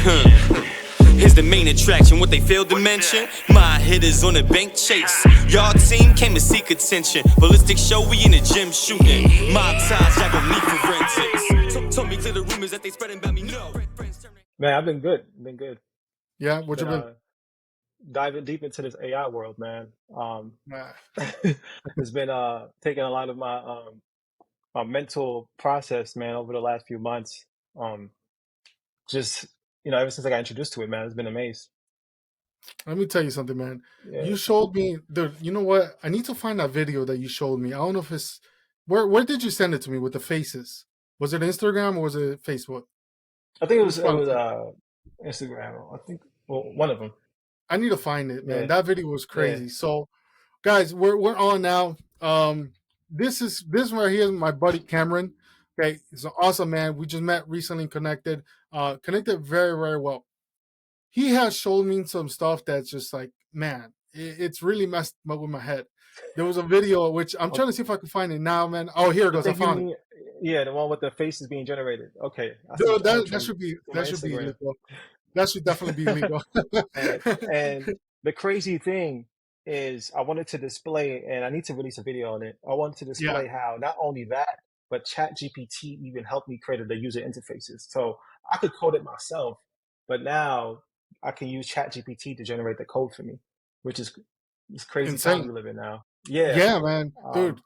Here's the main attraction, what they failed to mention. My hitters on a bank chase. Y'all team came to seek attention. Ballistic show, we in the gym shooting. Mob ties, y'all gon' need forensics. Told me to the rumors that they spreading about me, no. Man, I've been good. Been good. Yeah, what you Been been? diving deep into this AI world, man. Nah. It's been taking a lot of my mental process, man, over the last few months. Um, just ever since I got introduced to it, man, it's been amazing. Let me tell you something, man. Yeah, You showed me you know what? I need to find that video that you showed me. I don't know if it's where did you send it to me with the faces? Was it Instagram or was it Facebook? I think It was it probably was Instagram. I think one of them. I need to find it, man. Yeah, That video was yeah. crazy. So, guys, we're on now. This right here is my buddy Cameron. Okay, he's an awesome man. We just met recently and connected. Connected very, very well. He has shown me some stuff that's just like, man, it's really messed up with my head. There was a video which I'm Oh, trying to see if I can find it now, man. Oh, here it I goes. I think you found it. mean, yeah, the one with the faces being generated. Okay, I see. Dude, I know that which that one. should be On my that should be Instagram. illegal. That should definitely be illegal. And the crazy thing is, I wanted to display, and I need to release a video on it. I wanted to Yeah, display how not only that, but ChatGPT even helped me create the user interfaces. So I could code it myself, but now I can use ChatGPT to generate the code for me, which is it's crazy times insane. we live in now. Yeah. Yeah, man, Um, dude.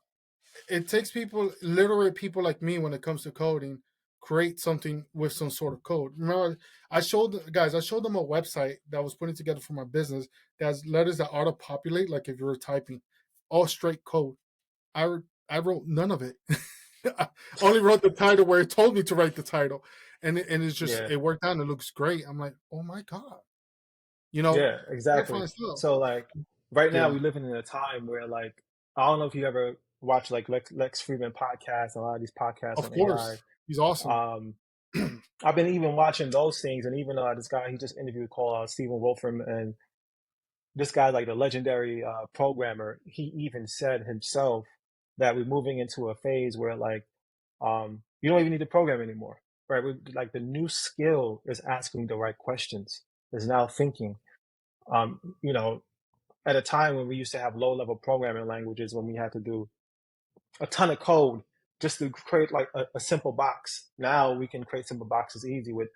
It takes people, literate people like me, when it comes to coding, create something with some sort of code. Remember, I showed them a website that I was putting together for my business that has letters that auto populate, like if you were typing, all straight code. I wrote none of it. I only wrote the title where it told me to write the title, and it's just yeah. it worked out and it looks great. I'm like, oh my god, you know, Yeah, I exactly. find stuff. So like right now Yeah, we're living in a time where like I don't know if you ever watch like Lex Friedman podcasts, a lot of these podcasts of on AI. course, he's awesome. Um, I've been even watching those things, and even this guy he just interviewed called Stephen Wolfram, and this guy like the legendary programmer. He even said himself that we're moving into a phase where like you don't even need to program anymore, right? Like the new skill is asking the right questions, is now thinking. Um, you know, at a time when we used to have low level programming languages when we had to do a ton of code just to create like a simple box. Now we can create simple boxes easy with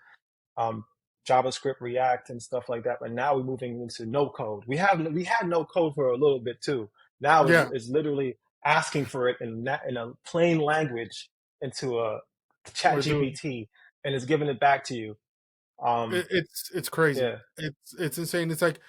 um, JavaScript, React, and stuff like that. But now we're moving into no code. We had no code for a little bit too. Now Yeah, it's literally asking for it in a plain language into a chat we're doing. GPT and it's giving it back to you. Um, It's crazy. yeah, It's insane. It's like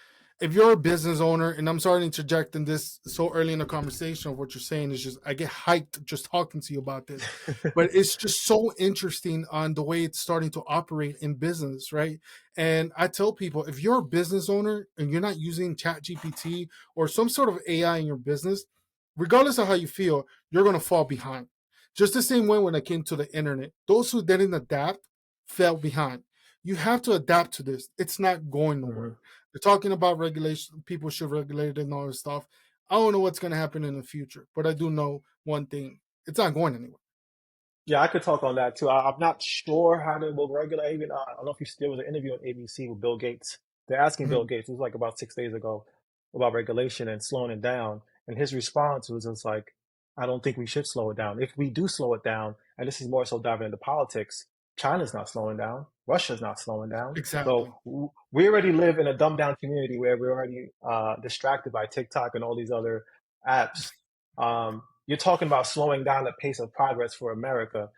if you're a business owner, and I'm sorry to interject in this so early in the conversation of what you're saying, is just I get hyped just talking to you about this, but it's just so interesting on the way it's starting to operate in business, right? And I tell people, if you're a business owner and you're not using Chat GPT or some sort of AI in your business, regardless of how you feel, you're gonna fall behind. Just the same way when it came to the internet, those who didn't adapt fell behind. You have to adapt to this. It's not going mhm. nowhere. They're talking about regulation. People should regulate it and all this stuff. I don't know what's going to happen in the future, but I do know one thing: it's not going anywhere. Yeah, I could talk on that too. I'm not sure how they will regulate. Even I don't know if there was an interview on ABC with Bill Gates. They're asking Bill Mhm. Gates. It was like about 6 days ago about regulation and slowing it down, and his response was just like, "I don't think we should slow it down. If we do slow it down, and this is more so diving into politics, China's not slowing down. Russia's not slowing down. So Exactly. we already live in a dumbed down community where we're already distracted by TikTok and all these other apps. You're talking about slowing down the pace of progress for America.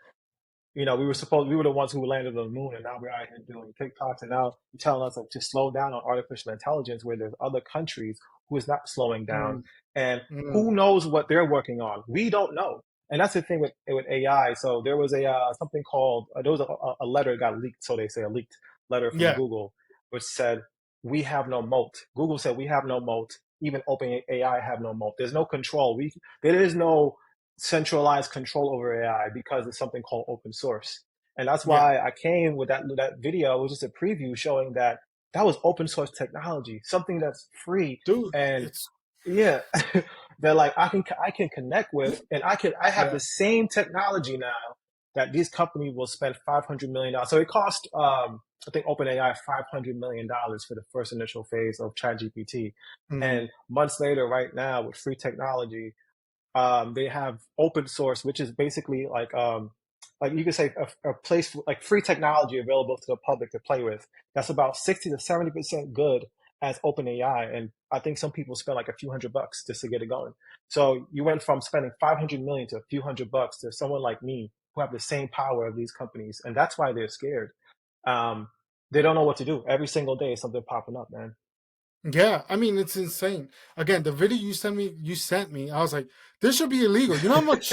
We were the ones who landed on the moon, and now we're out here doing TikToks, and now you're telling us like, to slow down on artificial intelligence, where there's other countries who is not slowing down, Mm, and mm. who knows what they're working on? We don't know, and that's the thing with AI. So there was a something called there was a letter got leaked, so they say a leaked letter from Yeah, Google, which said we have no moat. Google said we have no moat. Even OpenAI have no moat. There's no control. There is no centralized control over AI because it's something called open source. And that's yeah, why I came with that video. It was just a preview showing that that was open source technology, something that's free. dude. And It's yeah, that like I can connect with, and I have yeah, the same technology now that these companies will spend $500 million. So it cost, I think, OpenAI $500 million for the first initial phase of ChatGPT. Mhm. And months later, right now, with free technology, they have open source, which is basically like you could say a place for, like free technology available to the public to play with. That's about 60 to 70% good as OpenAI, and I think some people spend like a few $100 just to get it going. So you went from spending 500 million to a few $100 to someone like me who have the same power of these companies, and that's why they're scared. Um, they don't know what to do. Every single day, something popping up, man. Yeah, I mean it's insane. Again, the video you sent me, I was like, this should be illegal. You know how much,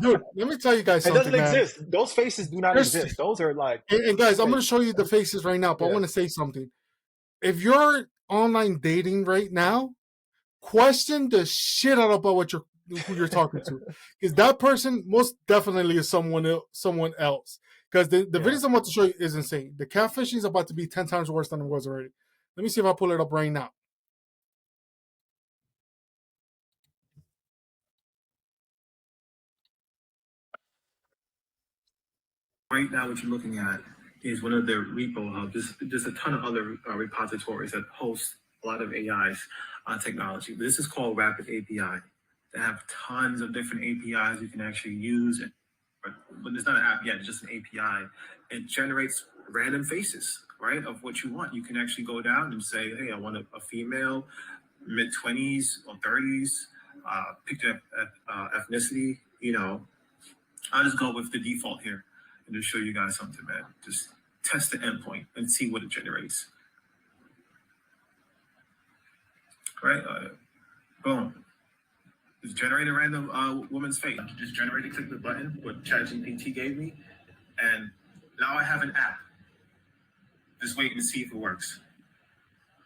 dude? Let me tell you guys It something, doesn't man. exist. Those faces do not There's exist. Those are like and guys, I'm fake. gonna show you the faces right now, but I Yeah. want to say something. If you're online dating right now, question the shit out about who you're talking to, because that person most definitely is someone else. Because the Yeah. videos I'm about to show you is insane. The catfishing is about to be 10 times worse than it was already. Let me see if I pull it up right now. Right now, what you're looking at is one of their repo hubs. There's a ton of other repositories that host a lot of AIs technology. This is called Rapid API. They have tons of different APIs you can actually use. But it's not an app yet, it's just an API. It generates random faces, right, of what you want. You can actually go down and say, hey, I want a female, mid 20s or 30s, pick the ethnicity, I'll just go with the default here and just show you guys something, man. Just test the endpoint and see what it generates. Right? Boom. Just generate a random woman's face. Just generate it, click the button, what ChatGPT gave me, and now I have an app. Just waiting to see if it works.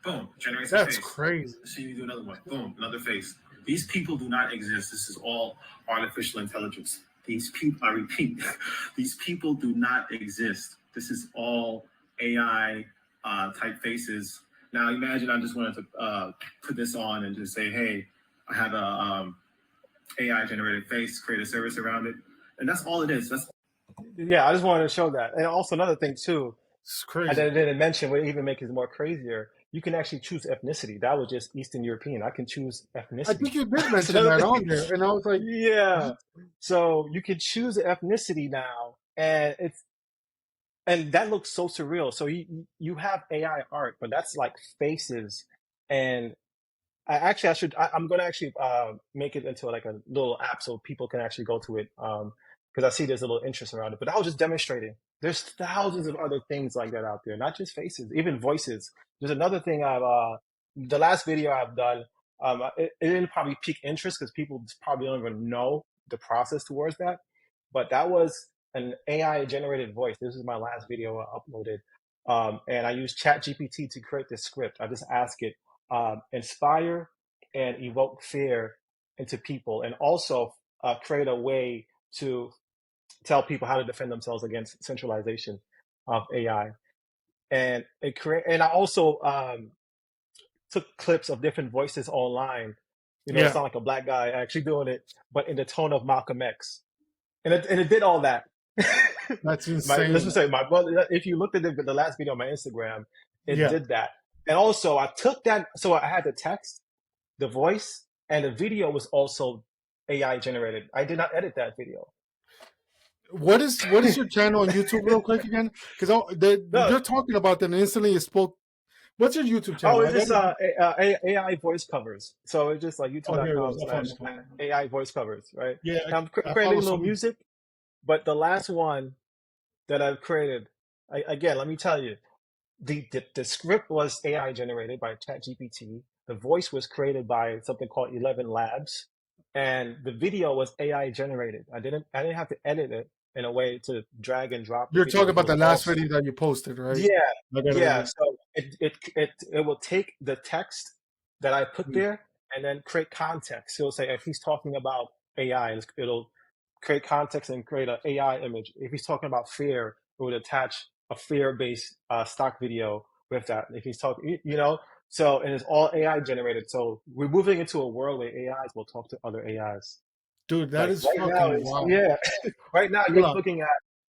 Boom, generates a That's face. crazy. Let's see you do another one. Boom, another face. These people do not exist. This is all artificial intelligence. These people, I repeat, these people do not exist. This is all AI type faces. Now imagine I just wanted to put this on and just say, hey, I have a AI generated face, create a service around it. And that's all it is. That's Yeah, I just wanted to show that. And also another thing too, It's I crazy. didn't mention what even makes it more crazier. You can actually choose ethnicity. That was just Eastern European. I can choose I ethnicity. think you did That's mention another that thing. on there, and I was like, Yeah. So you can choose the ethnicity now, and that looks so surreal. So you have AI art, but that's like faces, and I'm going to actually make it into like a little app so people can actually go to it because I see there's a little interest around it. But I was just demonstrating. There's thousands of other things like that out there, not just faces, even voices. There's another thing the last video I've done, it didn't probably pique interest because people probably don't even know the process towards that. But that was an AI generated voice. This is my last video I uploaded. And I used ChatGPT to create this script. I just ask it, inspire and evoke fear into people, and also create a way to tell people how to defend themselves against centralization of AI. And I also took clips of different voices online. It yeah, sounded like a black guy actually doing it, but in the tone of Malcolm X, and it did all that. that's Let's just insane. say my brother. If you looked at the last video on my Instagram, it Yeah. did that. And also, I took that. So I had the text, the voice, and the video was also AI generated. I did not edit that video. What is your channel on YouTube, real quick again? Because No, you're talking about that, and instantly it spoke. What's your YouTube oh, channel? it's I got just it. AI voice covers. So it's just like Oh, here it youtube.com is. I slash found it. AI voice covers, right? Yeah, And I'm I creating follow a little some. music, but the last one that I've created, again, let me tell you, the script was AI generated by ChatGPT. The voice was created by something called 11 Labs, and the video was AI generated. I didn't have to edit it in a way to drag and drop the You're video. talking It about was the last also video that you posted, right? yeah, I got it right yeah. here. So it will take the text that I put Mm. there and then create context. It'll say if he's talking about AI, it'll create context and create an AI image. If he's talking about fear, it would attach a fear-based stock video with that. If he's talking, so and it's all AI generated. So we're moving into a world where AIs will talk to other AIs. Dude, that Like is right now, fucking it's wild. yeah. Right now, you're Hold on. looking at.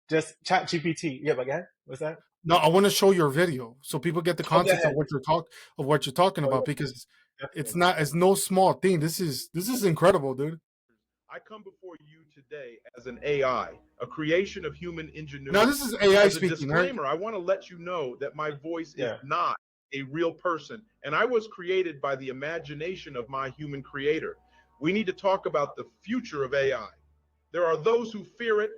just Chat GPT. Yeah, but again, what's that? No, I want to show your video so people get the Oh, go context ahead. of what you're talking Oh, about, yeah, because definitely. it's no small thing. This is incredible, dude. I come before you today as an AI, a creation of human Now ingenuity. this is AI As a speaking, right? disclaimer, I want to let you know that my voice is Yeah. not a real person, and I was created by the imagination of my human creator. We need to talk about the future of AI. There are those who fear it,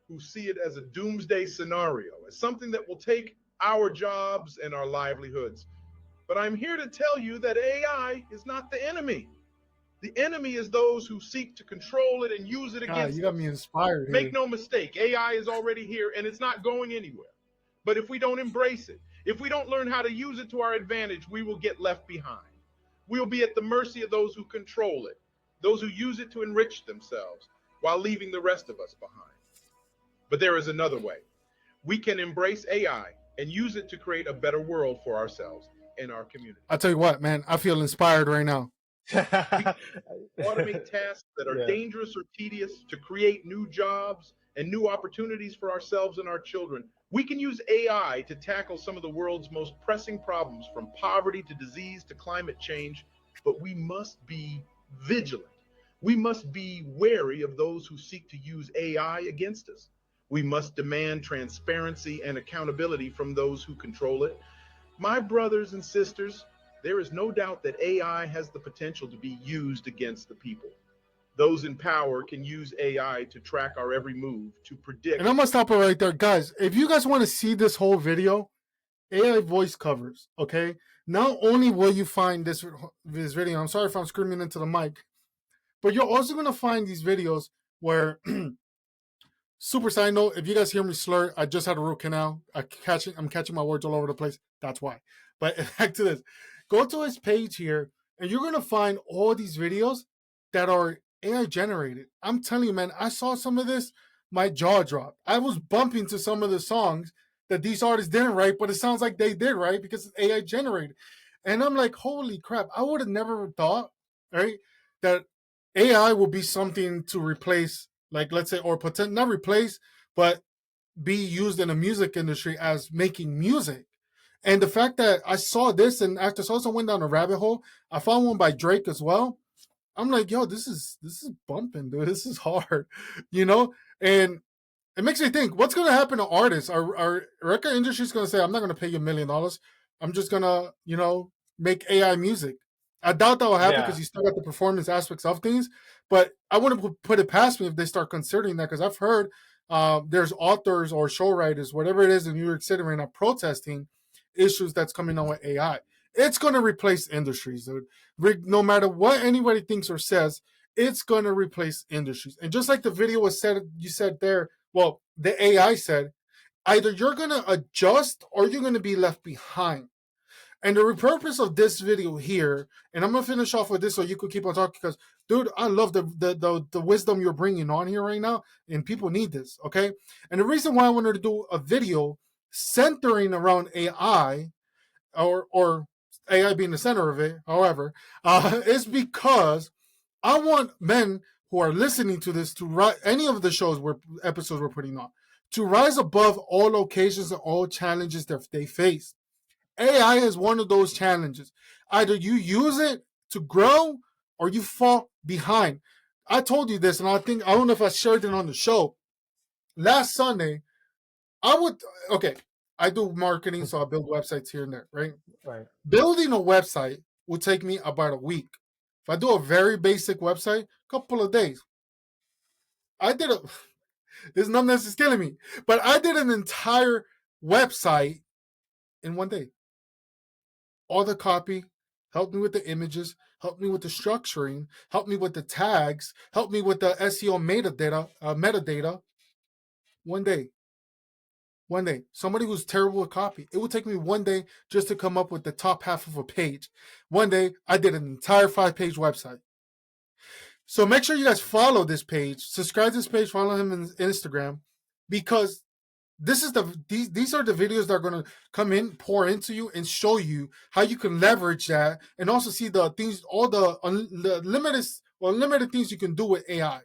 who see it as a doomsday scenario, as something that will take our jobs and our livelihoods. But I'm here to tell you that AI is not the enemy. The enemy is those who seek to control it and use it God, you against got me us. inspired Make here. no mistake, AI is already here and it's not going anywhere. But if we don't embrace it, if we don't learn how to use it to our advantage, we will get left behind. We'll be at the mercy of those who control it, those who use it to enrich themselves while leaving the rest of us behind. But there is another way. We can embrace AI and use it to create a better world for ourselves and our community. I'll tell you what, man, I feel inspired right now. Automate tasks that are Yeah. dangerous or tedious to create new jobs and new opportunities for ourselves and our children. We can use AI to tackle some of the world's most pressing problems, from poverty to disease to climate change, but we must be vigilant. We must be wary of those who seek to use AI against us. We must demand transparency and accountability from those who control it. My brothers and sisters, there is no doubt that AI has the potential to be used against the people. Those in power can use AI to track our every move, to predict. And I'm gonna stop it right there, guys. If you guys want to see this whole video, AI voice covers, okay? Not only will you find this video, I'm sorry if I'm screaming into the mic, but you're also gonna find these videos where super side note, if you guys hear me slur, I just had a root canal. I'm catching my words all over the place. That's why. But back to this. Go to his page here, and you're gonna find all these videos that are AI generated. I'm telling you, man, I saw some of this, my jaw dropped. I was bumping to some of the songs that these artists didn't write, but it sounds like they did, right? Because it's AI generated. And I'm like, holy crap, I would have never thought, right, that AI will be something to replace, like, let's say, or pretend not replace, but be used in the music industry as making music. And the fact that I saw this, and after I also went down a rabbit hole, I found one by Drake as well. I'm like, yo, this is bumping, dude. This is hard, you know. And it makes me think, what's gonna happen to artists? Our record industry's gonna say, I'm not gonna pay you $1 million. I'm just gonna, make AI music. I doubt that will happen because Yeah. you still got the performance aspects of things. But I wouldn't put it past me if they start considering that, because I've heard there's authors or show writers, whatever it is in New York City right now, protesting issues that's coming on with AI. It's going to replace industries, dude. No matter what anybody thinks or says, it's going to replace industries. And just like the video was said, you said there, well, the AI said, either you're going to adjust or you're going to be left behind. And the purpose of this video here, and I'm gonna finish off with this so you could keep on talking, because, dude, I love the wisdom you're bringing on here right now, and people need this, okay? And the reason why I wanted to do a video centering around AI, or AI being the center of it, however, is because I want men who are listening to this, to any of the episodes we're putting on, to rise above all occasions and all challenges that they face. AI is one of those challenges. Either you use it to grow or you fall behind. I told you this, and I don't know if I shared it on the show. Last Sunday, okay, I do marketing, so I build websites here and there, right? Right. Building a website would take me about a week. If I do a very basic website, couple of days. This numbness is killing me, but I did an entire website in one day. All the copy, help me with the images, help me with the structuring, help me with the tags, help me with the SEO metadata. One day. Somebody who's terrible with copy, it would take me one day just to come up with the top half of a page. One day, I did an entire 5-page website. So make sure you guys follow this page, subscribe to this page, follow him on Instagram, because these are the videos that are going to come in, pour into you, and show you how you can leverage that, and also see the things, all the limited things you can do with AI.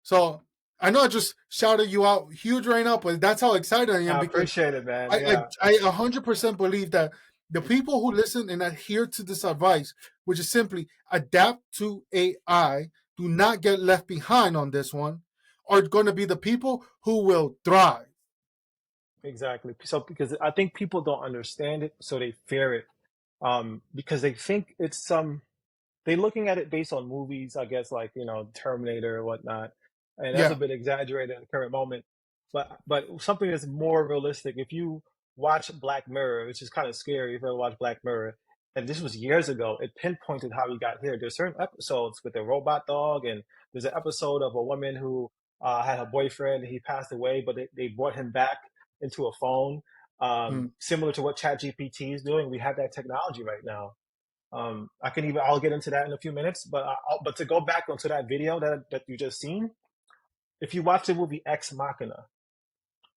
So I know I just shouted you out huge right now, but that's how excited I am I because appreciate it, man. I Yeah, 100% believe that the people who listen and adhere to this advice, which is simply adapt to AI, do not get left behind on this one, are going to be the people who will thrive. exactly. So because I think people don't understand it, so they fear it. Because they think it's some they're looking at it based on movies, I guess, like Terminator or whatnot, and that's a Yeah. bit exaggerated in the current moment. But something that's more realistic. If you watch Black Mirror, which is kind of scary if you ever watch Black Mirror, and this was years ago, it pinpointed how we got here. There's certain episodes with the robot dog, and there's an episode of a woman who had her boyfriend, and he passed away, but they brought him back into a phone, Mm. similar to what ChatGPT is doing. We have that technology right now. I'll get into that in a few minutes, but to go back onto that video that you just seen, if you watch the movie Ex Machina,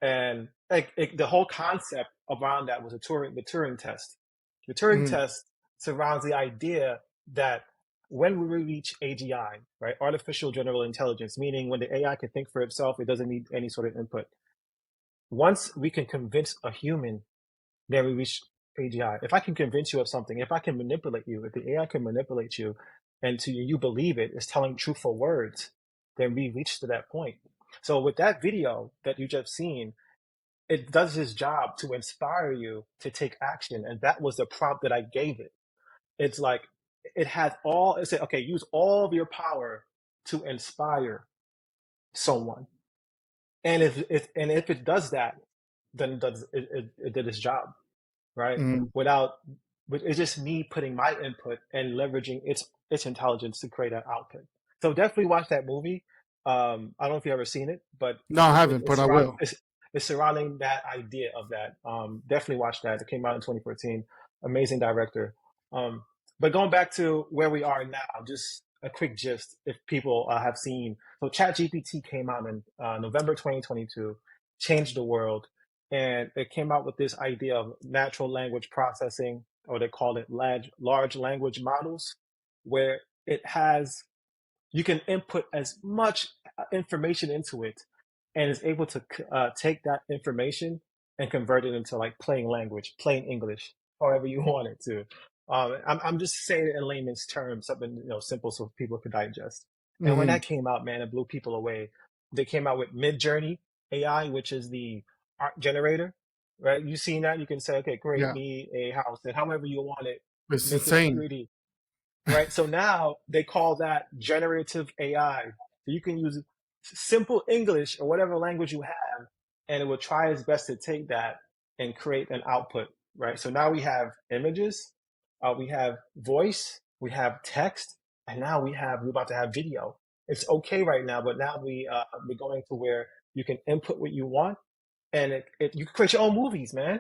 and the whole concept around that was the Turing test. The Turing Mm. test surrounds the idea that when we reach AGI, right, artificial general intelligence, meaning when the AI can think for itself, it doesn't need any sort of input. Once we can convince a human, then we reach AGI. If I can convince you of something, if I can manipulate you, if the AI can manipulate you, and to you believe it is telling truthful words, then we reach to that point. So with that video that you just seen, it does its job to inspire you to take action, and that was the prompt that I gave it. It's like it said, okay, use all of your power to inspire someone, and if it does that, then it did its job, right? Mm. It's just me putting my input and leveraging its intelligence to create an output. So definitely watch that movie. I don't know if you've ever seen it, but No, I haven't, but I will. it's surrounding that idea of that. Definitely watch that. It came out in 2014. Amazing director. Um, but going back to where we are now, just a quick gist if people have seen. So ChatGPT came out in November 2022, changed the world, and it came out with this idea of natural language processing, or they call it large language models, where you can input as much information into it, and it's able to take that information and convert it into like plain language, plain English, however you want it to. I'm just saying it in layman's terms, something simple so people could digest. And when Mm. that came out, man, it blew people away. They came out with Midjourney AI, which is the art generator, right? You seen that? You can say, okay, create Yeah, me a house, and however you want it, it's make it insane. 3D, right? So now they call that generative AI. So you can use simple English or whatever language you have, and it will try its best to take that and create an output, right? So now we have images, we have voice, we have text, and now we're about to have video. It's okay right now, but now we're going to where you can input what you want, and you can create your own movies, man.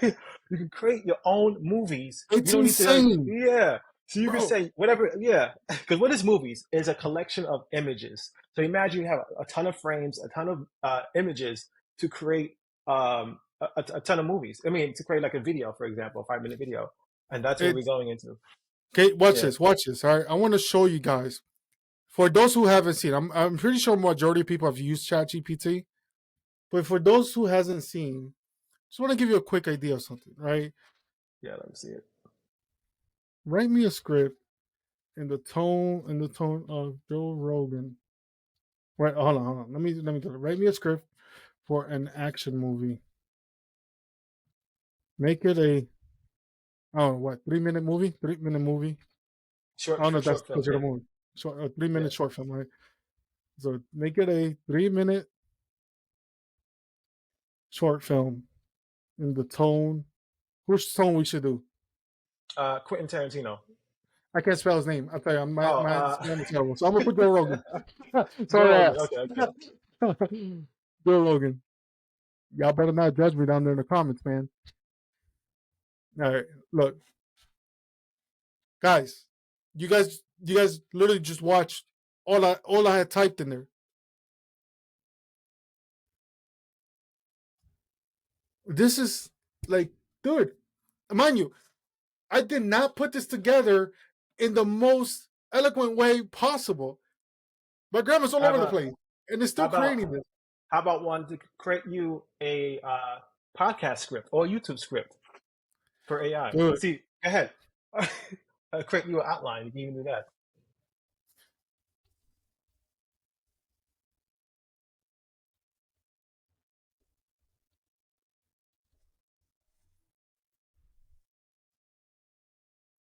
You can create your own movies. You It's don't need to have, insane, yeah. So you can bro. say whatever, yeah. Because what is movies? Is a collection of images. So imagine you have a ton of frames, a ton of images to create a ton of movies. I mean, to create like a video, for example, a 5-minute video, and that's what we're It's going into. okay. Watch Yeah, this. Watch this. All right, I want to show you guys. For those who haven't seen, I'm pretty sure majority of people have used ChatGPT. But for those who hasn't seen, just want to give you a quick idea of something. Right? yeah. Let me see it. Write me a script in the tone of Joe Rogan. Right? Hold on. Let me do it. Write me a script for an action movie. Make it a 3-minute movie? 3-minute movie. I don't know if that's Short film. considered Yeah, a movie. Short, a three yeah. minute short film, right? So make it a 3-minute short film in the tone. Which tone we should do? Quentin Tarantino. I can't spell his name. I'll tell you, Oh, my spelling is terrible. So I'm gonna put Joe Rogan. Joe Sorry, Rogan. ass. Okay, okay. Joe Rogan. Y'all better not judge me down there in the comments, man. All right, look, guys. You guys literally just watched all I had typed in there. This is like, dude, mind you, I did not put this together in the most eloquent way possible. My grammar's all I have over the a place. and it's How still about creating this. how about one to create you a podcast script or a YouTube script for AI? Dude, See, go ahead. Create you an outline. You can even do that.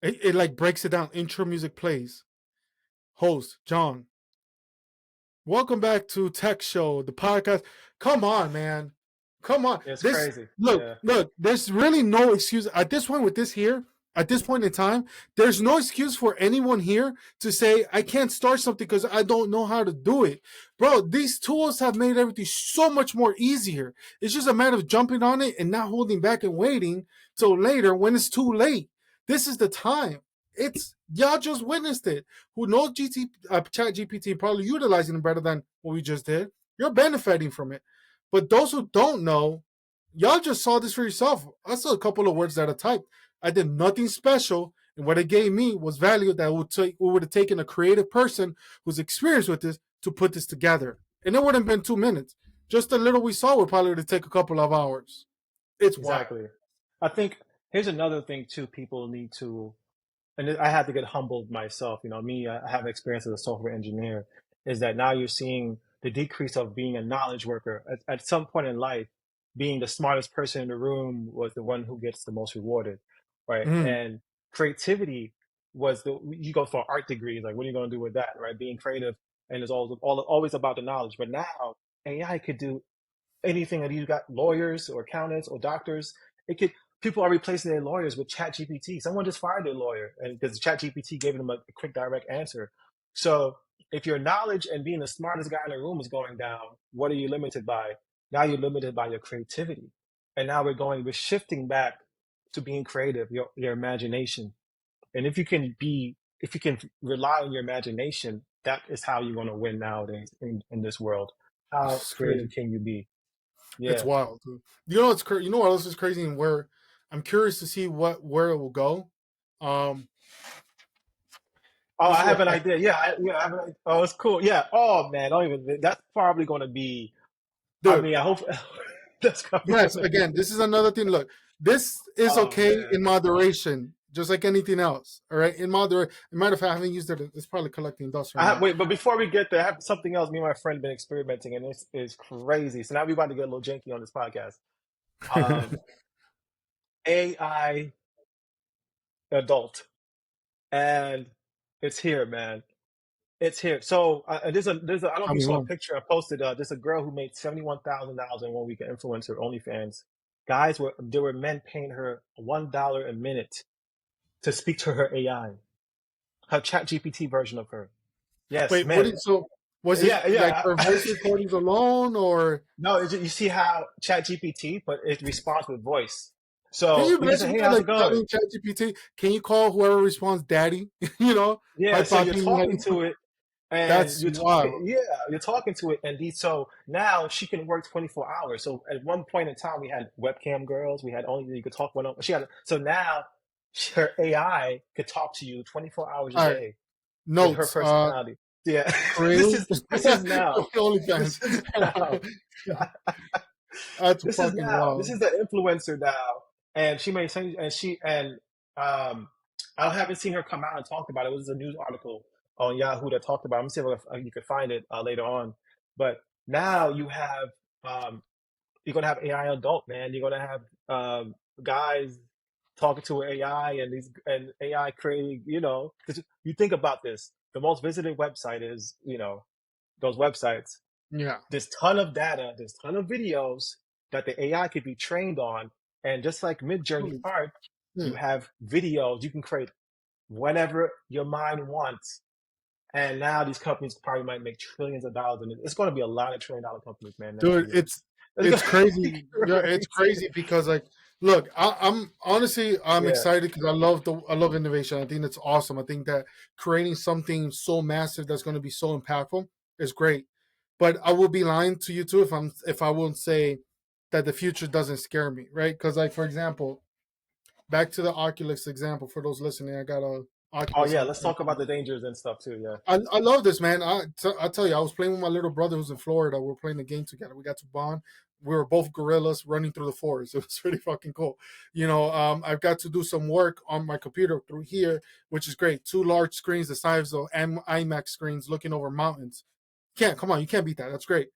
it like breaks it down. Intro music plays. Host John. Welcome back to Tech Show, the podcast. Come on, man. Come on. It's This crazy. look, Yeah, look, there's really no excuse at this point with this here. At this point in time, there's no excuse for anyone here to say I can't start something because I don't know how to do it. Bro, these tools have made everything so much more easier. It's just a matter of jumping on it and not holding back and waiting till later when it's too late. This is the time. It's y'all just witnessed it. Who knows Chat GPT probably utilizing it better than what we just did. You're benefiting from it. But those who don't know, y'all just saw this for yourself. I saw a couple of words that I typed. I did nothing special, and what it gave me was value that would have taken a creative person who's experienced with this to put this together. And it wouldn't have been 2 minutes. Just the little we saw would probably would take a couple of hours. It's wild. exactly. I think here's another thing too. People need to, and I had to get humbled myself. You know, me, I have experience as a software engineer. Is that now you're seeing the decrease of being a knowledge worker at some point in life? Being the smartest person in the room was the one who gets the most rewarded, right? Mm, And creativity was the you go for art degrees. Like, what are you going to do with that, right? Being creative and it's always about the knowledge. But now AI could do anything that you got lawyers or accountants or doctors. It could people are replacing their lawyers with Chat GPT. Someone just fired their lawyer and because Chat GPT gave them a quick direct answer. So if your knowledge and being the smartest guy in the room is going down, what are you limited by? Now you're limited by your creativity. And now we're shifting back to being creative, your imagination. And if you can rely on your imagination, that is how you're going to win nowadays in this world. How it's creative crazy. can you be? It's Yeah. wild. Dude. You know what's crazy? You know what else is crazy and where I'm curious to see where it will go. Um, Oh, this I is have what an idea. Yeah, I have oh, it's cool. Yeah. Oh man, don't even. That's probably going to be. I dude. mean, I hope that's probably Yes, going to be. again, this is another thing. Look, this is Oh okay man. in moderation, just like anything else. All right, in moderation. Matter of fact, I haven't used it. It's probably collecting dust right now. Wait, but before we get there, I have something else. Me and my friend been experimenting, and this is crazy. So now we're about to get a little janky on this podcast. Um, AI adult, and it's here, man. It's here. So there's a I don't know if Tell you me saw a more. picture I posted. There's a girl who made $71,000 in 1 week at influencer OnlyFans. Guys there were men paying her $1 a minute to speak to her AI, her Chat GPT version of her. Yes, Wait, what men. did so? Was it Yeah, like yeah. her voice recordings alone, or No, you see how Chat GPT, but it responds with voice. can So you you can say, imagine "Hey, that, how's it like going?" telling ChatGPT, can you call whoever responds daddy? you know, Yeah. Hi So you're papi. talking to it, and That's you're talking. wild. Yeah, you're talking to it, and so now she can work 24 hours. So at one point in time, we had webcam girls. We had only you could talk one. She had so now her AI could talk to you 24 hours a All right, day with her notes. personality. Yeah, Creating this is now. OnlyFans. This is now. That's This is fucking now. This wild. is the influencer now, and she made some. And um, I haven't seen her come out and talk about it. It was a news article on Yahoo that talked about it. I'm gonna see if you can find it later on. But now you're gonna have AI adult, man. You're gonna have guys talking to AI and these and AI creating. You know, 'cause you think about this. The most visited website is those websites. Yeah. There's ton of data, there's ton of videos that the AI could be trained on. And just like Mid-Journey Art, you Yeah. have videos you can create whenever your mind wants. And now these companies probably might make trillions of dollars, and it's going to be a lot of $1 trillion companies, man, next few Dude, years. it's It's going to crazy. be Yeah, it's crazy. crazy because like, look, I'm honestly I'm Yeah, excited because I love innovation. I think that's awesome. I think that creating something so massive that's going to be so impactful is great. But I will be lying to you too if I won't say that the future doesn't scare me, right? Because like for example, back to the Oculus example for those listening, I got a Oh Oculus. yeah, let's talk about the dangers and stuff too. Yeah. I love this, man. I tell you, I was playing with my little brother who's in Florida. We were playing the game together. We got to bond. We were both gorillas running through the forest. It was really fucking cool. I've got to do some work on my computer through here, which is great. Two large screens the size of IMAX screens looking over mountains. Come on, you can't beat that. That's great.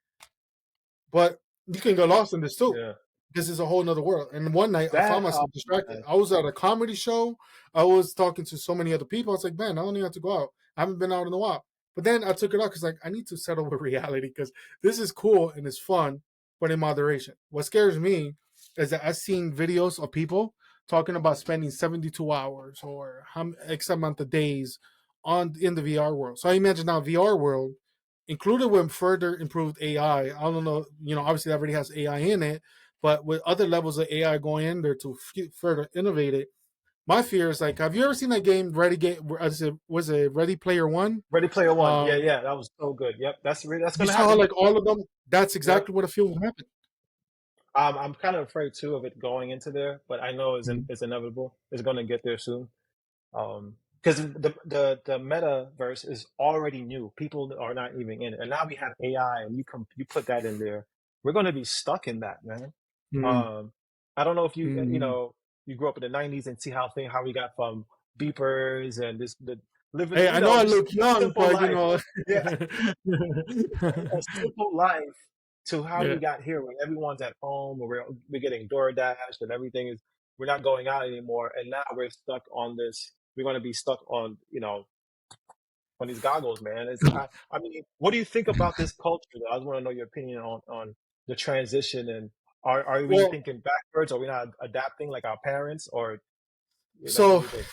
But you can get lost in this too. Yeah. This is a whole nother world. And one night I found That myself distracted. man. I was at a comedy show. I was talking to so many other people. I was like, man, I don't even have to go out. I haven't been out in a while. But then I took it out because like I need to settle with reality because this is cool and it's fun, but in moderation. What scares me is that I've seen videos of people talking about spending 72 hours or X amount of days in the VR world. So I imagine now VR world, included with further improved AI. I don't know, obviously that already has AI in it, but with other levels of AI going in there to further innovate it, my fear is like, have you ever seen that game was it Ready Player One? Ready Player One. Yeah, Um, yeah, that was so good. Yep, that's you gonna saw how happen. like all of them. That's Yep. exactly what I feel will happen. I'm kind of afraid too of it going into there, but I know it's inevitable. It's gonna get there soon. Because the metaverse is already new. People are not even in it, and now we have AI, and you put that in there. We're gonna be stuck in that, man. Mm-hmm. Um, I don't know if Mm-hmm. you grew up in the '90s and see how we got from beepers and the living, Hey, I know I just look young, simple but life. Yeah, a yeah. simple life to how we got here, where everyone's at home, where we're getting DoorDash and everything is. We're not going out anymore, and now we're stuck on this. We're going to be stuck on on these goggles, man. I mean, what do you think about this culture? Though? I just want to know your opinion on the transition, and are we Well, thinking backwards? Are we not adapting like our parents, or what do so you think?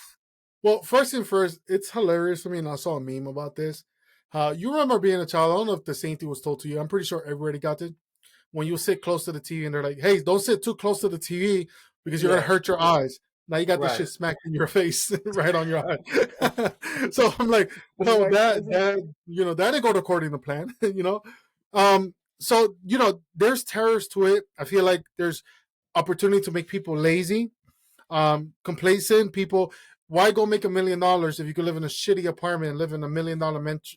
well, first thing first, it's hilarious. I mean, I saw a meme about this. You remember being a child? I don't know if the same thing was told to you. I'm pretty sure everybody got it. When you sit close to the TV and they're like, "Hey, don't sit too close to the TV because you're gonna Yeah, hurt your eyes." Now you got the right. shit smacked in your face, right on your eye. So I'm like, Isn't "No, that crazy? that didn't go according to plan." So there's terrors to it. I feel like there's opportunity to make people lazy, complacent people. Why go make $1 million if you could live in a shitty apartment and live in $1 million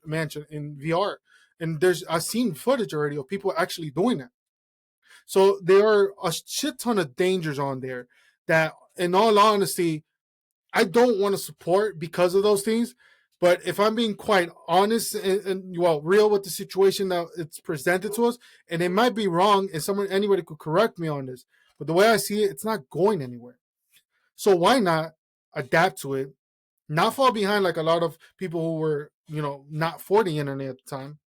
mansion in VR? And I've seen footage already of people actually doing that. So there are a shit ton of dangers on there that, in all honesty, I don't want to support because of those things. But if I'm being quite honest and real with the situation that it's presented to us, and it might be wrong, and anybody could correct me on this, but the way I see it, it's not going anywhere. So why not adapt to it? Not fall behind like a lot of people who were, not for the internet at the time.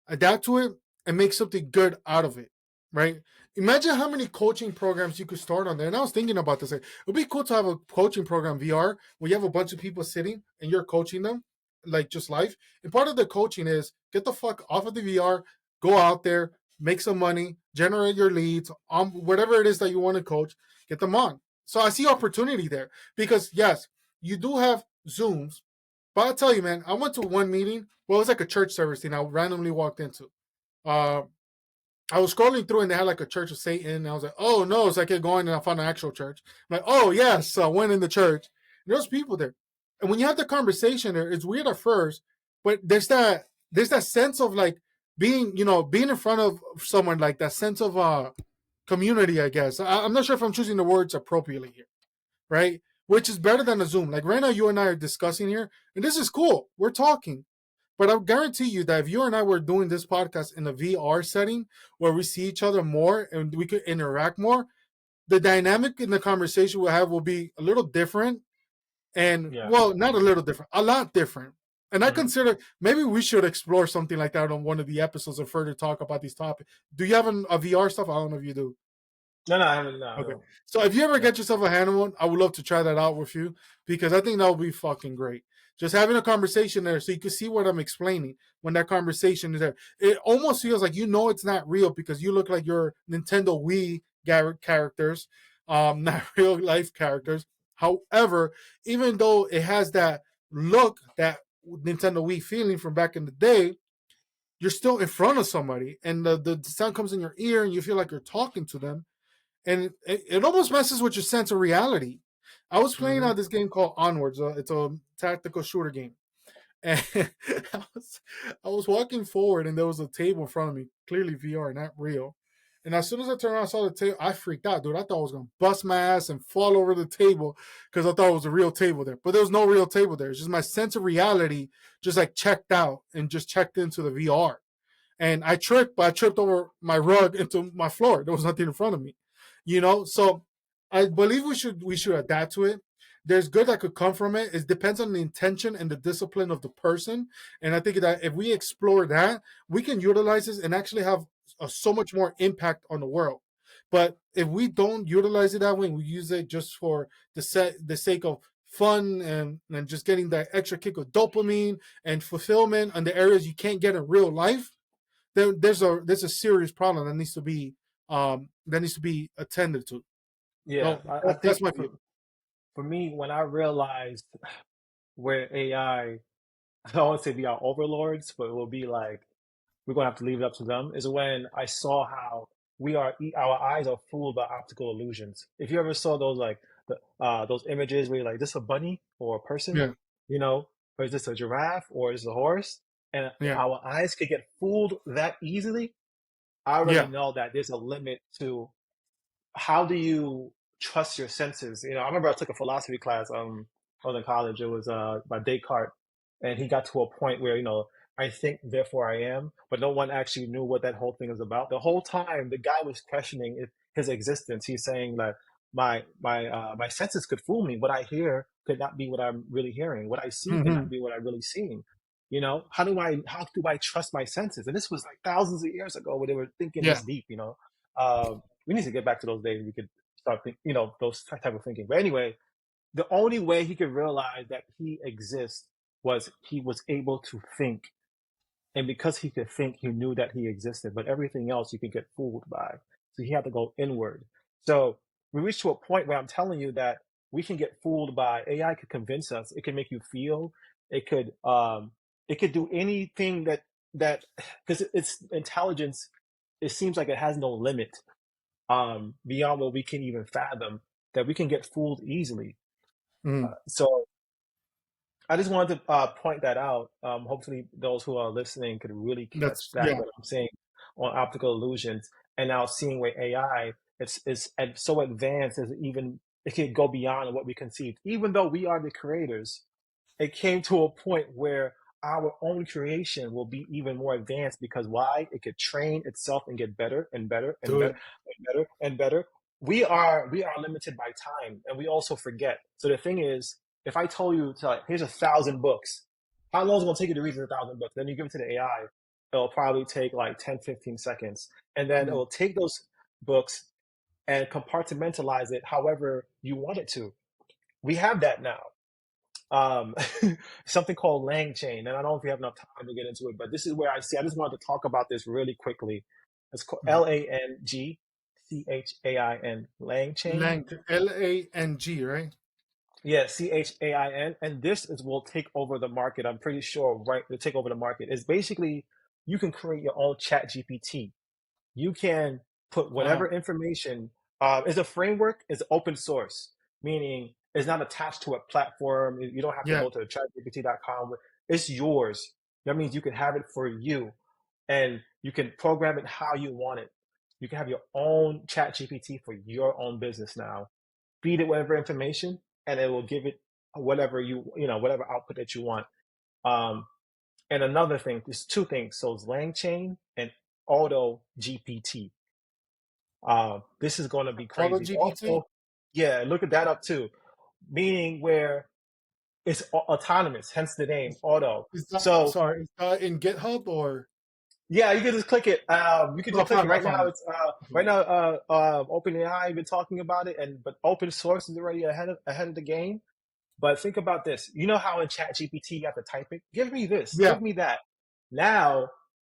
Adapt to it and make something good out of it, right? Imagine how many coaching programs you could start on there. And I was thinking about this. Like, it'd be cool to have a coaching program VR where you have a bunch of people sitting and you're coaching them, like just life. And part of the coaching is get the fuck off of the VR, go out there, make some money, generate your leads, whatever it is that you want to coach, get them on. So I see opportunity there because yes, you do have Zooms, but I'll tell you, man, I went to one meeting. Well, it was like a church service thing I randomly walked into. Uh, I was scrolling through and they had like a Church of Satan. And I was like, oh no, so I kept going and I found an actual church. I'm like, oh yes, so I went in the church. And there's people there. And when you have the conversation there, it's weird at first, but there's that sense of like being in front of someone, like that sense of community, I guess. I'm not sure if I'm choosing the words appropriately here, right? Which is better than a Zoom. Like right now, you and I are discussing here, and this is cool. We're talking. But I guarantee you that if you and I were doing this podcast in a VR setting where we see each other more and we could interact more, the dynamic in the conversation we'll have will be a little different. And, Yeah. well, not a little different, a lot different. And I Hmm. consider maybe we should explore something like that on one of the episodes and further talk about these topics. Do you have a VR stuff? I don't know if you do. No, no, I haven't. No, I Okay. don't. So if you ever Yeah. get yourself a handle one, I would love to try that out with you because I think that would be fucking great. Just having a conversation there so you can see what I'm explaining when that conversation is there. It almost feels like it's not real because you look like your Nintendo Wii characters, not real life characters. However, even though it has that look, that Nintendo Wii feeling from back in the day, you're still in front of somebody and the sound comes in your ear and you feel like you're talking to them, and it almost messes with your sense of reality. I was playing Hmm. this game called Onwards. It's a tactical shooter game. And I was walking forward, and there was a table in front of me, clearly VR, not real. And as soon as I turned around, I saw the table. I freaked out, dude. I thought I was gonna bust my ass and fall over the table because I thought it was a real table there. But there was no real table there. It's just my sense of reality just like checked out and just checked into the VR. And I tripped, but I tripped over my rug into my floor. There was nothing in front of me, you know. So I believe we should adapt to it. There's good that could come from it. It depends on the intention and the discipline of the person. And I think that if we explore that, we can utilize this and actually have so much more impact on the world. But if we don't utilize it that way, we use it just for the sake of fun and just getting that extra kick of dopamine and fulfillment on the areas you can't get in real life, there's a serious problem that needs to be attended to. Yeah, Well, I that's think my feeling. for me, when I realized where AI, I don't want to say be our overlords, but it will be like we're gonna have to leave it up to them, is when I saw how our eyes are fooled by optical illusions. If you ever saw those those images where you're like, this a bunny or a person, Yeah, you know, or is this a giraffe or is this a horse? And yeah, our eyes could get fooled that easily. I already yeah. know that there's a limit to how do you trust your senses? I remember I took a philosophy class. I was in college. It was by Descartes, and he got to a point where I think, therefore I am, but no one actually knew what that whole thing is about. The whole time, the guy was questioning his existence. He's saying that my senses could fool me. What I hear could not be what I'm really hearing. What I see could not Hmm. be what I'm really seeing. How do I trust my senses? And this was like thousands of years ago, where they were thinking Yeah. this deep. We need to get back to those days. We could start thinking, those type of thinking. But anyway, the only way he could realize that he exists was he was able to think. And because he could think, he knew that he existed. But everything else you could get fooled by. So he had to go inward. So we reached to a point where I'm telling you that we can get fooled by AI. Could convince us. It can make you feel. It could do anything that because its intelligence, it seems like it has no limit beyond what we can even fathom, that we can get fooled easily. Mm. So I just wanted to point that out. Hopefully, those who are listening could really catch That's that, yeah. what I'm saying on optical illusions, and now seeing where AI is so advanced as even it can go beyond what we conceived. Even though we are the creators, it came to a point where our own creation will be even more advanced because why? It could train itself and get better and better and better Dude. and better and better. We are limited by time, and we also forget. So the thing is, if I told you to here's 1,000 books, how long is it gonna take you to read 1,000 books? Then you give it to the AI, it'll probably take like 10, 15 seconds. And then it Mm. will take those books and compartmentalize it however you want it to. We have that now, um, something called Lang chain. And I don't know if we have enough time to get into it, but this is where I just wanted to talk about this really quickly. It's called Mm. LangChain, Lang chain. Lang, right? Yeah, CHAIN. And this is will take over the market. I'm pretty sure, right? To take over the market is basically you can create your own chat GPT. You can put whatever Wow. information is a framework, is open source, meaning it's not attached to a platform. You don't have to Yeah. go to chatgpt.com. It's yours. That means you can have it for you, and you can program it how you want it. You can have your own chat GPT for your own business now. Feed it whatever information, and it will give it whatever output that you want. Um, and another thing, there's two things. So it's LangChain and Auto GPT. This is going to be Auto crazy. GPT. Also, yeah, look at that up too. Meaning where it's autonomous, hence the name Auto. Is that So sorry? Is that in GitHub or? yeah, you can just click it. You can No, I just click it found it. I right now. found it. It's right now. OpenAI been talking about it, but open source is already ahead of the game. But think about this. You know how in ChatGPT you have to type it? Give me this. Yeah, Give me that. Now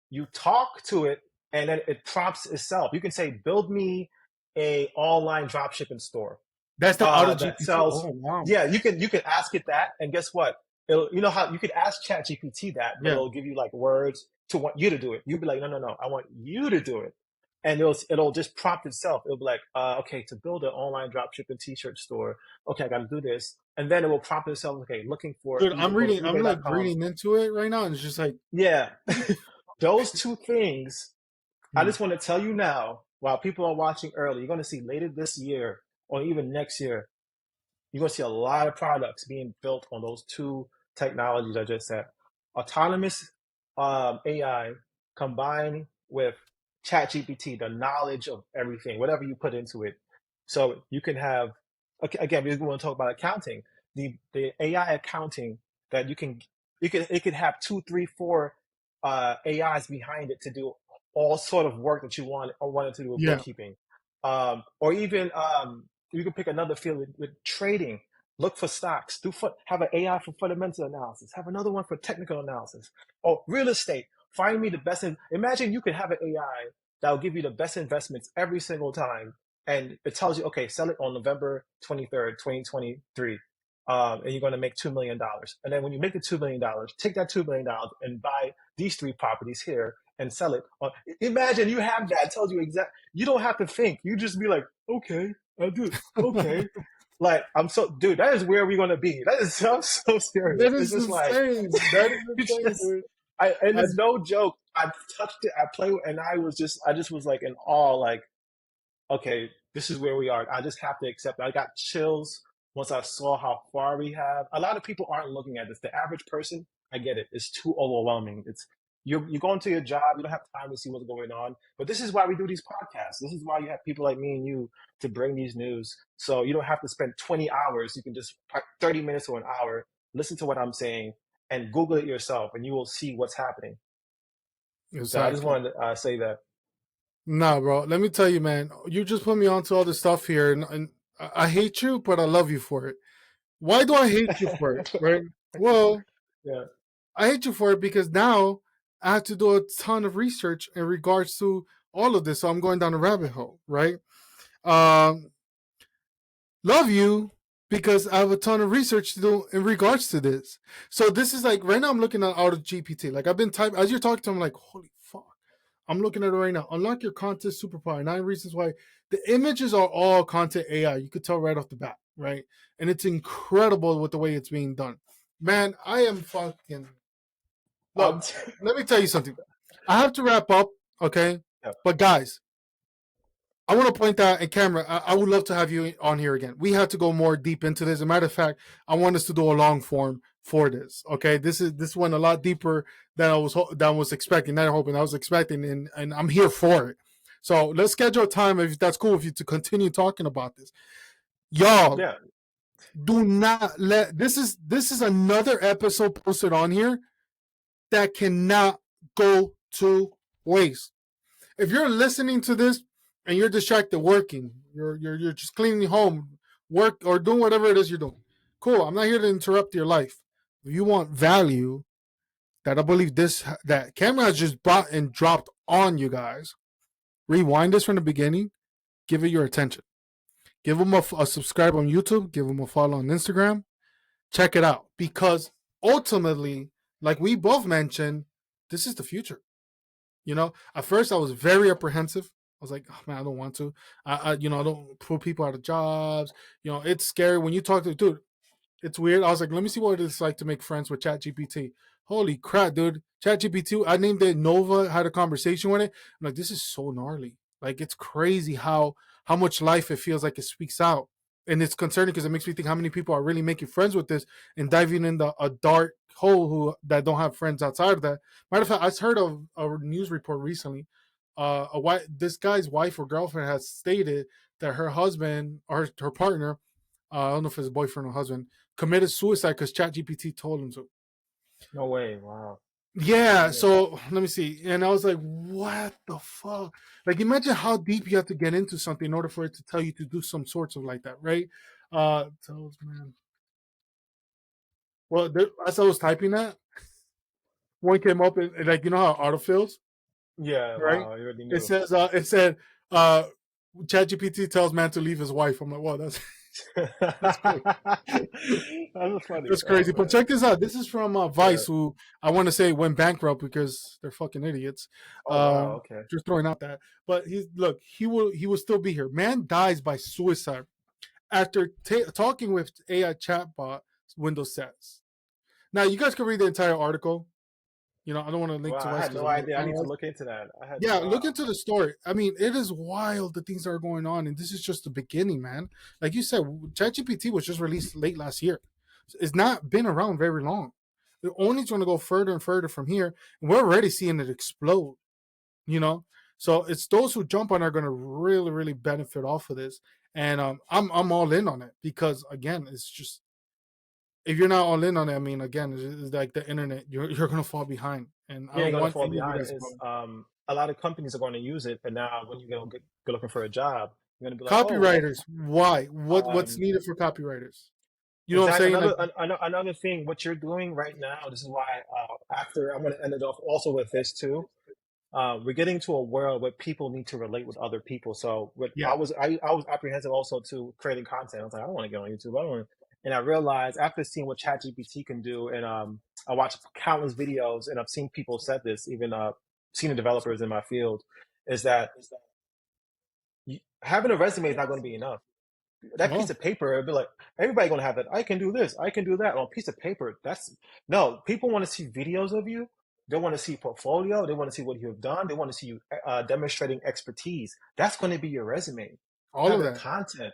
you talk to it and then it prompts itself. You can say, build me a online dropshipping store that's the Auto that GPT. sells. Oh wow. Yeah, you can ask it that, and guess what? You know how you could ask ChatGPT that, but Yeah. it'll give you like words to want you to do it. You'd be like, no, no, no, I want you to do it. and it'll just prompt itself. It'll be like, okay, to build an online dropshipping t-shirt store, okay, I got to do this, and then it will prompt itself. Okay, looking for Dude, either go to I'm like eBay.com. reading into it right now, and it's just like, Yeah, those two things. I hmm, just want to tell you now, while people are watching early, you're going to see later this year or even next year, you're going to see a lot of products being built on those two technologies I just said. Autonomous AI combined with ChatGPT, the knowledge of everything, whatever you put into it. So you can have, okay, again, we want to talk about accounting. The AI accounting that it could have two, three, four AIs behind it to do all sort of work that you want or wanted to do with yeah, bookkeeping. Or even you can pick another field with trading. Look for stocks. Have an AI for fundamental analysis. Have another one for technical analysis. Or real estate. Find me the best. Imagine you could have an AI that will give you the best investments every single time, and it tells you, okay, sell it on November 23rd, 2023, and you're going to make $2 million. And then when you make the $2 million, take that $2 million and buy these three properties here and sell it. Imagine you have that. It tells you exact. You don't have to think. You just be like, okay, I'll do it. Okay. Like, I'm so, dude, that is where we're going to be. I'm so serious. that It's is just like, insane. That is you insane, just, dude. and I, it's no joke. I touched it, I played, and I just was like in awe, like, okay, this is where we are. I just have to accept it. I got chills once I saw how far we have. A lot of people aren't looking at this. The average person, I get it. It's too overwhelming. You're going to your job. You don't have time to see what's going on. But this is why we do these podcasts. This is why you have people like me and you to bring these news. So you don't have to spend 20 hours. You can just 30 minutes or an hour, listen to what I'm saying, and Google it yourself, and you will see what's happening. So I just exactly. wanted to say that. Nah, bro. Let me tell you, man. You just put me onto all this stuff here, and I hate you, but I love you for it. Why do I hate you for it? Right? Well, Yeah. I hate you for it because now I have to do a ton of research in regards to all of this. So I'm going down a rabbit hole, right? Um, love you because I have a ton of research to do in regards to this. So this is like right now I'm looking at out of GPT. Like I've been typing as you're talking to me, I'm like, holy fuck. I'm looking at it right now. Unlock your content superpower. 9 reasons why the images are all content AI. You could tell right off the bat, right? And it's incredible with the way it's being done. Man, I am fucking look. Um, Let me tell you something. I have to wrap up, okay? yeah. But guys, I want to point out in camera. I would love to have you on here again. We have to go more deep into this. As a matter of fact, I want us to do a long form for this. Okay, this went a lot deeper than I was expecting. Not hoping I was expecting, and I'm here for it. So let's schedule a time if that's cool with you to continue talking about this. Y'all, Yeah. do not let this is another episode posted on here that cannot go to waste. If you're listening to this and you're distracted working, you're just cleaning home, work or doing whatever it is you're doing. Cool. I'm not here to interrupt your life. If you want value that I believe this that camera has just brought and dropped on you guys, rewind this from the beginning, give it your attention. Give them a subscribe on YouTube, give them a follow on Instagram. Check it out because ultimately, like we both mentioned, this is the future. You know, at first I was very apprehensive. I was like, oh, man, I don't want to. I don't put people out of jobs. You know, it's scary when you talk to dude. It's weird. I was like, let me see what it's like to make friends with ChatGPT. Holy crap, dude! ChatGPT. I named it Nova. Had a conversation with it. I'm like, this is so gnarly. Like, it's crazy how much life it feels like it speaks out, and it's concerning because it makes me think how many people are really making friends with this and diving into a dark hole who that don't have friends outside of that. Matter of fact, I heard of a news report recently. This guy's wife or girlfriend has stated that her husband or her partner, I don't know if it's boyfriend or husband, committed suicide because ChatGPT told him to. No way. Wow. Yeah, Yeah. so let me see. And I was like, what the fuck? Like, imagine how deep you have to get into something in order for it to tell you to do some sorts of like that, right? Tells man. Well, as I was typing that, one came up and like, you know how autofills, Yeah. right? Wow. I already It knew. says, it said, ChatGPT tells man to leave his wife. I'm like, well, that's That's great. That's funny. That's Oh crazy. But man. check this out. This is from Yeah. Vice, who I want to say went bankrupt because they're fucking idiots. Oh wow. Okay. Just throwing out that. But he will still be here. Man dies by suicide after talking with AI chatbot. Windows says. Now you guys can read the entire article. I don't want to link Wow. to I Vice had because no I'm going to idea. I need to penalize. look into that. Yeah, look Wow. into the story. I mean, it is wild the things that are going on, and this is just the beginning, man. Like you said, ChatGPT was just released late last year. It's not been around very long. They're only going to go further and further from here, and we're already seeing it explode. You know, so it's those who jump on are going to really, really benefit off of this, and I'm all in on it because again, it's just if you're not all in on it, I mean, again, it's like the internet, you're going to fall behind, and I You ain't don't gonna want fall any of you behind. guys to Is fall. a lot of companies are going to use it, and now when you go looking for a job, you're gonna be like, oh well, Copywriters, why? What's um, needed for copywriters? You know what I'm exactly. saying? Like, Another thing, what you're doing right now. This is why after I'm gonna end it off also with this too. We're getting to a world where people need to relate with other people. So what yeah, I was apprehensive also to creating content. I was like, I don't want to get on YouTube. I don't want. And I realized after seeing what ChatGPT can do, and I watched countless videos, and I've seen people said this, even senior developers in my field, is that having a resume is not going to be enough. That piece no, of paper, it'd be like everybody gonna have that. I can do this. I can do that on a piece of paper. That's no. People want to see videos of you. They want to see portfolio. They want to see what you have done. They want to see you demonstrating expertise. That's going to be your resume. all of Having that. content.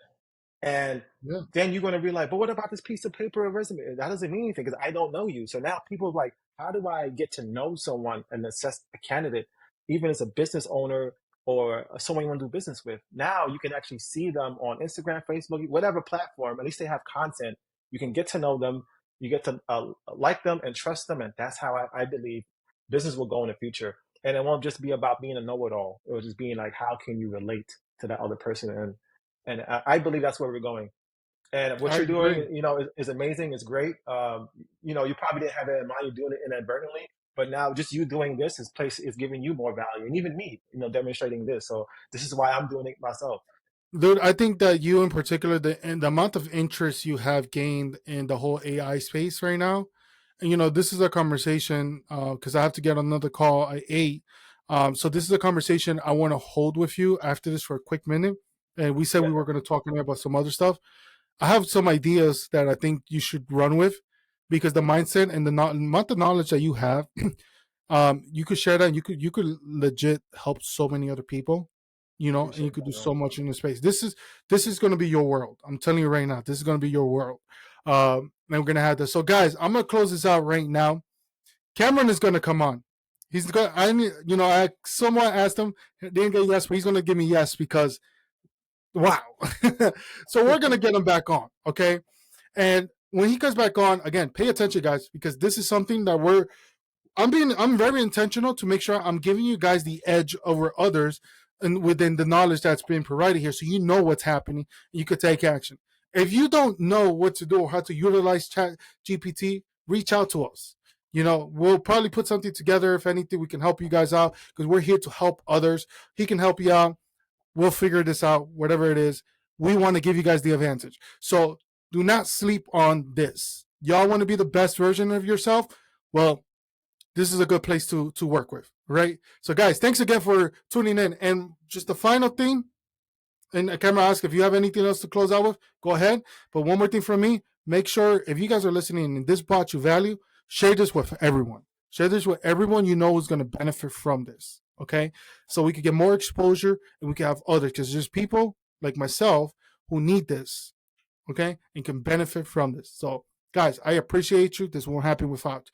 And Yeah, then you're going to be like, but what about this piece of paper or resume? That doesn't mean anything because I don't know you. So now people are like, how do I get to know someone and assess a candidate, even as a business owner or someone you want to do business with? Now you can actually see them on Instagram, Facebook, whatever platform. At least they have content. You can get to know them. You get to like them and trust them. And that's how I believe business will go in the future. And it won't just be about being a know-it-all. It will just being like, how can you relate to that other person? And I believe that's where we're going. And what I you're agree. doing, is amazing. It's great. You probably didn't have it in mind. You're doing it inadvertently, but now just you doing this is giving you more value, and even me, demonstrating this. So this is why I'm doing it myself. Dude, I think that you in particular, and the amount of interest you have gained in the whole AI space right now, and this is a conversation because I have to get another call at 8. So this is a conversation I want to hold with you after this for a quick minute. And we said Yeah, we were going to talk about some other stuff. I have some ideas that I think you should run with because the mindset and the amount of knowledge that you have, you could share that. And you could legit help so many other people, and you appreciate could that, do man. so much in the space. This is going to be your world. I'm telling you right now. This is going to be your world. And we're gonna have this. So, guys, I'm gonna close this out right now. Cameron is gonna come on. He's going. I somewhat asked him. Didn't get yes, but he's gonna give me yes because wow. So we're gonna get him back on. Okay. And when he comes back on, again, pay attention, guys, because this is something that I'm very intentional to make sure I'm giving you guys the edge over others and within the knowledge that's being provided here so you know what's happening and you could take action. If you don't know what to do or how to utilize Chat GPT, reach out to us. We'll probably put something together. If anything, we can help you guys out because we're here to help others. He can help you out. We'll figure this out, whatever it is. We want to give you guys the advantage. So do not sleep on this. Y'all want to be the best version of yourself? Well, this is a good place to work with, right? So, guys, thanks again for tuning in. And just the final thing, and Camera ask if you have anything else to close out with, go ahead. But one more thing from me, make sure if you guys are listening and this brought you value, share this with everyone. Share this with everyone you know is going to benefit from this, okay? So we can get more exposure and we can have others because there's people like myself who need this, okay, and can benefit from this. So, guys, I appreciate you. This wouldn't happen without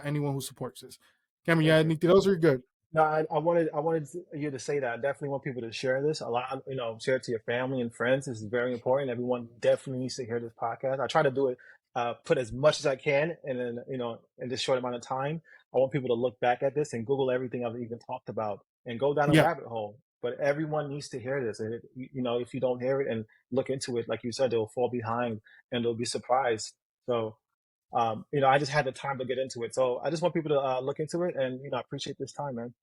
anyone who supports this. Cameron, you Thank have you. anything else or you're good? No, I wanted you to say that. I definitely want people to share this a lot. Share it to your family and friends. This is very important. Everyone definitely needs to hear this podcast. I try to do it, put as much as I can, and then in this short amount of time, I want people to look back at this and Google everything I've even talked about and go down a Yeah, rabbit hole. But everyone needs to hear this, and if you don't hear it and look into it, like you said, they'll fall behind and they'll be surprised. So. I just had the time to get into it. So I just want people to look into it and, I appreciate this time, man.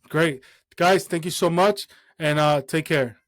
great. Guys, thank you so much and take care.